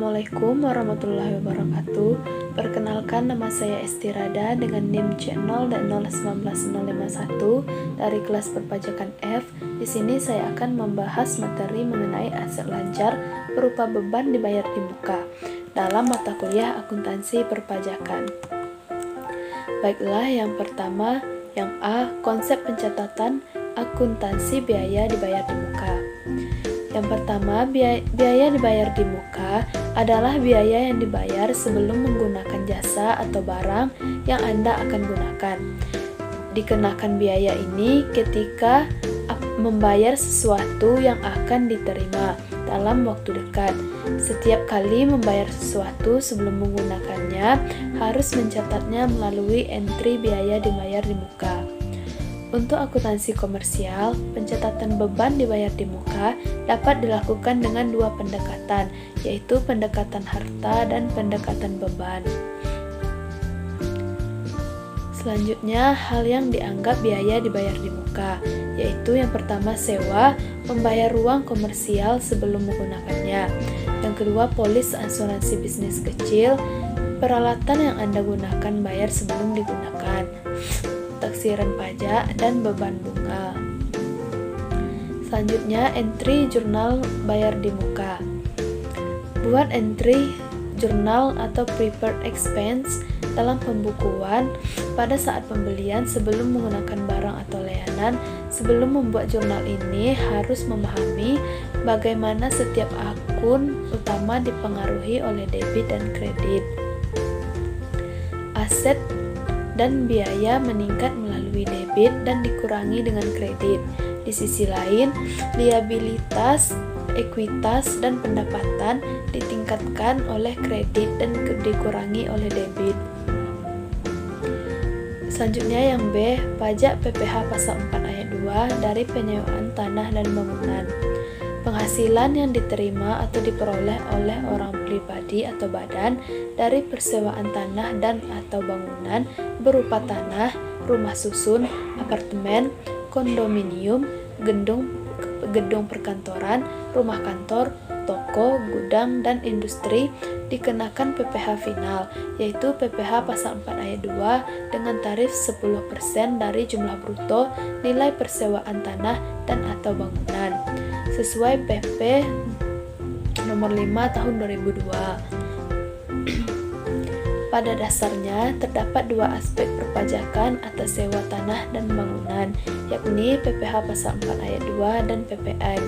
Assalamualaikum warahmatullahi wabarakatuh. Perkenalkan, nama saya Esti Rada dengan NIM C0 dari kelas perpajakan F. Di sini saya akan membahas materi mengenai aset lancar berupa beban dibayar di muka dalam mata kuliah akuntansi perpajakan. Baiklah, yang pertama, yang A, konsep pencatatan akuntansi biaya dibayar di muka. Yang pertama, biaya dibayar di muka adalah biaya yang dibayar sebelum menggunakan jasa atau barang yang Anda akan gunakan. Dikenakan biaya ini ketika membayar sesuatu yang akan diterima dalam waktu dekat. Setiap kali membayar sesuatu sebelum menggunakannya, harus mencatatnya melalui entry biaya dibayar di muka. Untuk akuntansi komersial, pencatatan beban dibayar di muka dapat dilakukan dengan dua pendekatan, yaitu pendekatan harta dan pendekatan beban. Selanjutnya, hal yang dianggap biaya dibayar di muka, yaitu yang pertama sewa, membayar ruang komersial sebelum menggunakannya. Yang kedua, polis asuransi bisnis kecil, peralatan yang Anda gunakan bayar sebelum digunakan. Taksiran pajak dan beban bunga. Selanjutnya, entry jurnal bayar di muka. Buat entry jurnal atau prepared expense dalam pembukuan pada saat pembelian sebelum menggunakan barang atau layanan. Sebelum membuat jurnal ini harus memahami bagaimana setiap akun utama dipengaruhi oleh debit dan kredit. Aset dan biaya meningkat melalui debit dan dikurangi dengan kredit. Di sisi lain, liabilitas, ekuitas, dan pendapatan ditingkatkan oleh kredit dan dikurangi oleh debit. Selanjutnya yang B, pajak PPh pasal 4 ayat 2 dari penyewaan tanah dan bangunan. Penghasilan yang diterima atau diperoleh oleh orang pribadi atau badan dari persewaan tanah dan atau bangunan berupa tanah, rumah susun, apartemen, kondominium, gedung perkantoran, rumah kantor, toko, gudang, dan industri dikenakan PPh final, yaitu PPh pasal 4 ayat 2 dengan tarif 10% dari jumlah bruto nilai persewaan tanah dan atau bangunan sesuai PP nomor 5 tahun 2002. Pada dasarnya, terdapat dua aspek perpajakan atas sewa tanah dan bangunan, yakni PPh pasal 4 ayat 2 dan PPN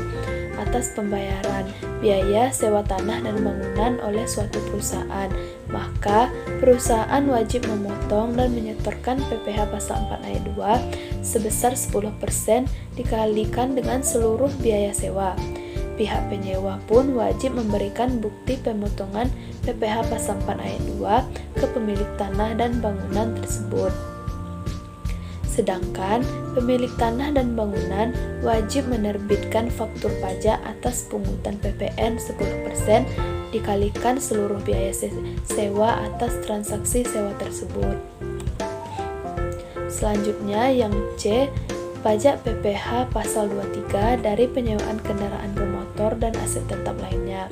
atas pembayaran biaya sewa tanah dan bangunan oleh suatu perusahaan. Maka, perusahaan wajib memotong dan menyetorkan PPh pasal 4 ayat 2 sebesar 10% dikalikan dengan seluruh biaya sewa. Pihak penyewa pun wajib memberikan bukti pemotongan PPh pasal 4 ayat 2 ke pemilik tanah dan bangunan tersebut. Sedangkan pemilik tanah dan bangunan wajib menerbitkan faktur pajak atas pungutan PPN 10% dikalikan seluruh biaya sewa atas transaksi sewa tersebut. Selanjutnya yang C, pajak PPh pasal 23 dari penyewaan kendaraan bermotor dan aset tetap lainnya.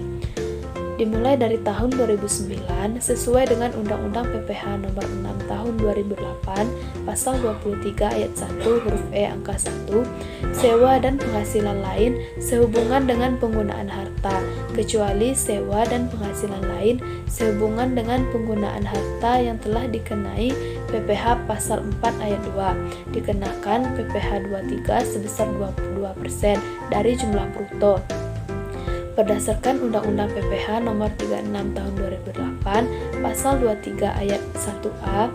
Dimulai dari tahun 2009 sesuai dengan Undang-Undang PPh nomor 6 tahun 2008 pasal 23 ayat 1 huruf E angka 1, sewa dan penghasilan lain sehubungan dengan penggunaan harta, kecuali sewa dan penghasilan lain sehubungan dengan penggunaan harta yang telah dikenai PPh pasal 4 ayat 2, dikenakan PPh 23 sebesar 22% dari jumlah bruto. Berdasarkan Undang-Undang PPh nomor 36 tahun 2008 pasal 23 ayat 1A,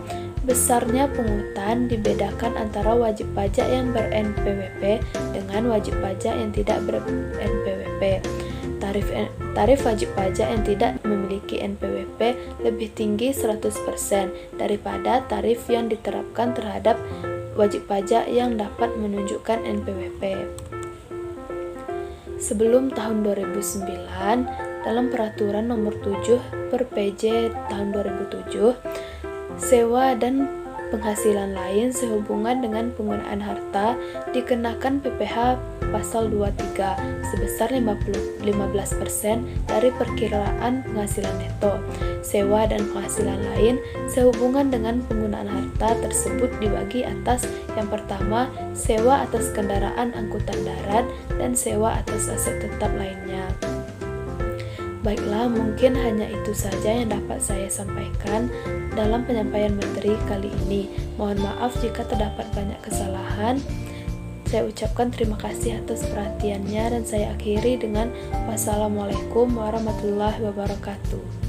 besarnya pungutan dibedakan antara wajib pajak yang ber-NPWP dengan wajib pajak yang tidak ber-NPWP. Tarif wajib pajak yang tidak memiliki NPWP lebih tinggi 100% daripada tarif yang diterapkan terhadap wajib pajak yang dapat menunjukkan NPWP. Sebelum tahun 2009, dalam Peraturan Nomor 7 per PJ tahun 2007, sewa dan penghasilan lain sehubungan dengan penggunaan harta dikenakan PPh pasal 23 sebesar 15% dari perkiraan penghasilan neto. Sewa dan penghasilan lain sehubungan dengan penggunaan harta tersebut dibagi atas yang pertama, sewa atas kendaraan angkutan darat dan sewa atas aset tetap lainnya. Baiklah, mungkin hanya itu saja yang dapat saya sampaikan dalam penyampaian materi kali ini. Mohon maaf jika terdapat banyak kesalahan. Saya ucapkan terima kasih atas perhatiannya dan saya akhiri dengan wassalamualaikum warahmatullahi wabarakatuh.